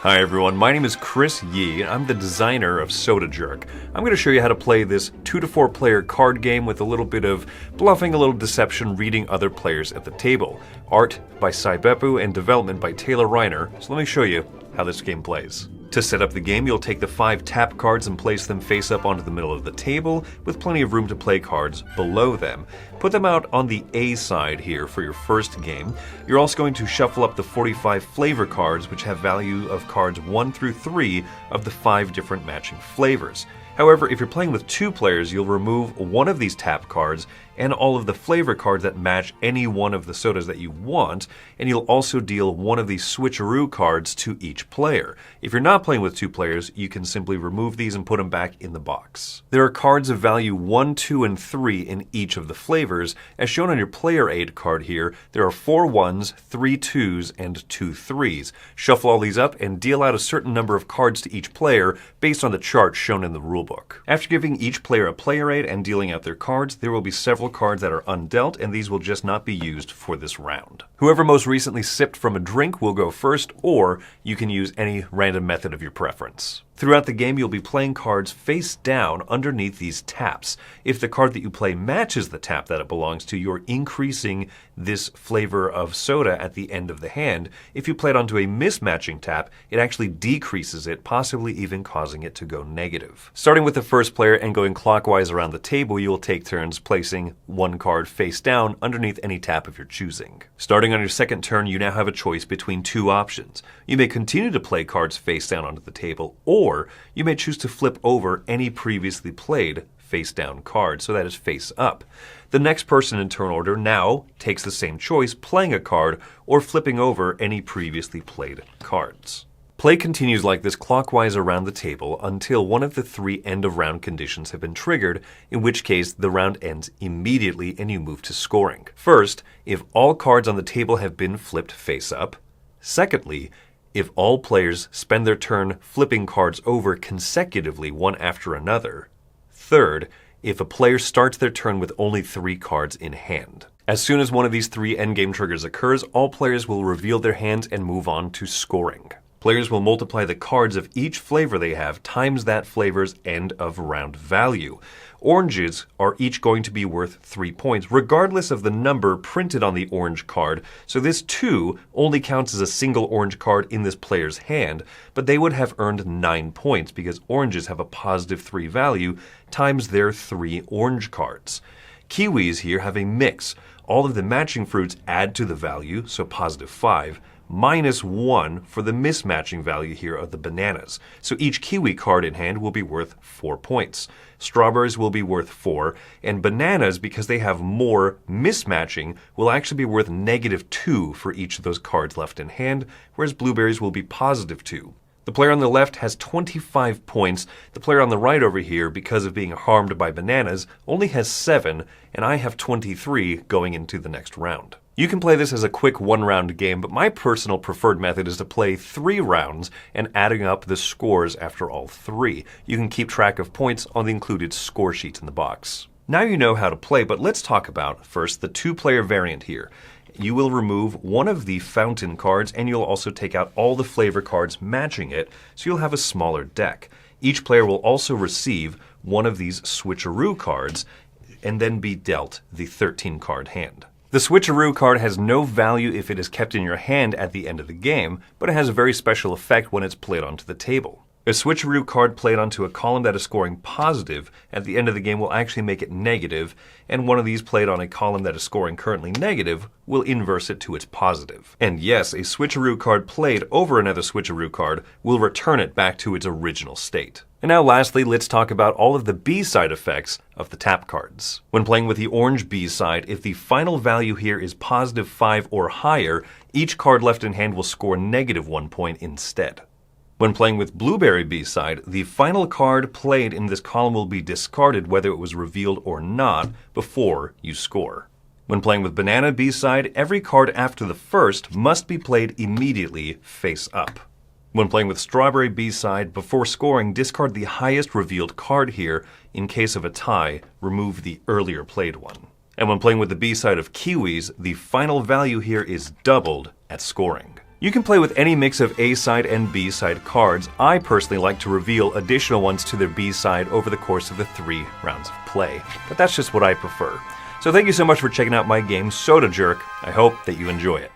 Hi everyone, my name is Chris Yee, and I'm the designer of Soda Jerk. I'm going to show you how to play this 2 to 4 player card game with a little bit of bluffing, a little deception, reading other players at the table. Art by Sai Beppu and development by Taylor Reiner, so let me show you how this game plays. To set up the game, you'll take the 5 tap cards and place them face up onto the middle of the table, with plenty of room to play cards below them. Put them out on the A side here for your first game. You're also going to shuffle up the 45 flavor cards, which have value of cards 1 through 3 of the 5 different matching flavors. However, if you're playing with 2 players, you'll remove one of these tap cards and all of the flavor cards that match any one of the sodas that you want, and you'll also deal one of these switcheroo cards to each player. If you're not playing with 2 players, you can simply remove these and put them back in the box. There are cards of value 1, 2, and 3 in each of the flavors. As shown on your player aid card here, there are 4 1s, 3 2s, and 2 3s. Shuffle all these up and deal out a certain number of cards to each player based on the chart shown in the rulebook. After giving each player a player aid and dealing out their cards, there will be several cards that are undealt, and these will just not be used for this round. Whoever most recently sipped from a drink will go first, or you can use any random method of your preference. Throughout the game, you'll be playing cards face down underneath these taps. If the card that you play matches the tap that it belongs to, you're increasing this flavor of soda at the end of the hand. If you play it onto a mismatching tap, it actually decreases it, possibly even causing it to go negative. Starting with the first player and going clockwise around the table, you will take turns placing one card face down underneath any tap of your choosing. Starting on your second turn, you now have a choice between 2 options. You may continue to play cards face down onto the table, or you may choose to flip over any previously played face down card, so that is face up. The next person in turn order now takes the same choice, playing a card or flipping over any previously played cards. Play continues like this clockwise around the table until one of the 3 end of round conditions have been triggered, in which case the round ends immediately and you move to scoring. First, if all cards on the table have been flipped face up. Secondly, if all players spend their turn flipping cards over consecutively one after another. Third, if a player starts their turn with only 3 cards in hand. As soon as one of these 3 endgame triggers occurs, all players will reveal their hands and move on to scoring. Players will multiply the cards of each flavor they have times that flavor's end of round value. Oranges are each going to be worth 3 points, regardless of the number printed on the orange card, so this 2 only counts as a single orange card in this player's hand, but they would have earned 9 points because oranges have a positive 3 value times their 3 orange cards. Kiwis here have a mix. All of the matching fruits add to the value, so positive 5, minus 1 for the mismatching value here of the bananas. So each kiwi card in hand will be worth 4 points. Strawberries will be worth 4, and bananas, because they have more mismatching, will actually be worth negative 2 for each of those cards left in hand, whereas blueberries will be positive 2. The player on the left has 25 points. The player on the right over here, because of being harmed by bananas, only has 7, and I have 23 going into the next round. You can play this as a quick 1-round game, but my personal preferred method is to play 3 rounds and adding up the scores after all 3. You can keep track of points on the included score sheet in the box. Now you know how to play, but let's talk about first the 2-player variant here. You will remove one of the fountain cards, and you'll also take out all the flavor cards matching it, so you'll have a smaller deck. Each player will also receive one of these switcheroo cards and then be dealt the 13-card hand. The switcheroo card has no value if it is kept in your hand at the end of the game, but it has a very special effect when it's played onto the table. A switcheroo card played onto a column that is scoring positive at the end of the game will actually make it negative, and one of these played on a column that is scoring currently negative will inverse it to its positive. And yes, a switcheroo card played over another switcheroo card will return it back to its original state. And now lastly, let's talk about all of the B-side effects of the tap cards. When playing with the orange B-side, if the final value here is positive 5 or higher, each card left in hand will score negative 1 point instead. When playing with blueberry B-side, the final card played in this column will be discarded whether it was revealed or not before you score. When playing with banana B-side, every card after the first must be played immediately face up. When playing with strawberry B-side, before scoring, discard the highest revealed card here. In case of a tie, remove the earlier played one. And when playing with the B-side of kiwis, the final value here is doubled at scoring. You can play with any mix of A-side and B-side cards. I personally like to reveal additional ones to their B-side over the course of the 3 rounds of play, but that's just what I prefer. So thank you so much for checking out my game, Soda Jerk. I hope that you enjoy it.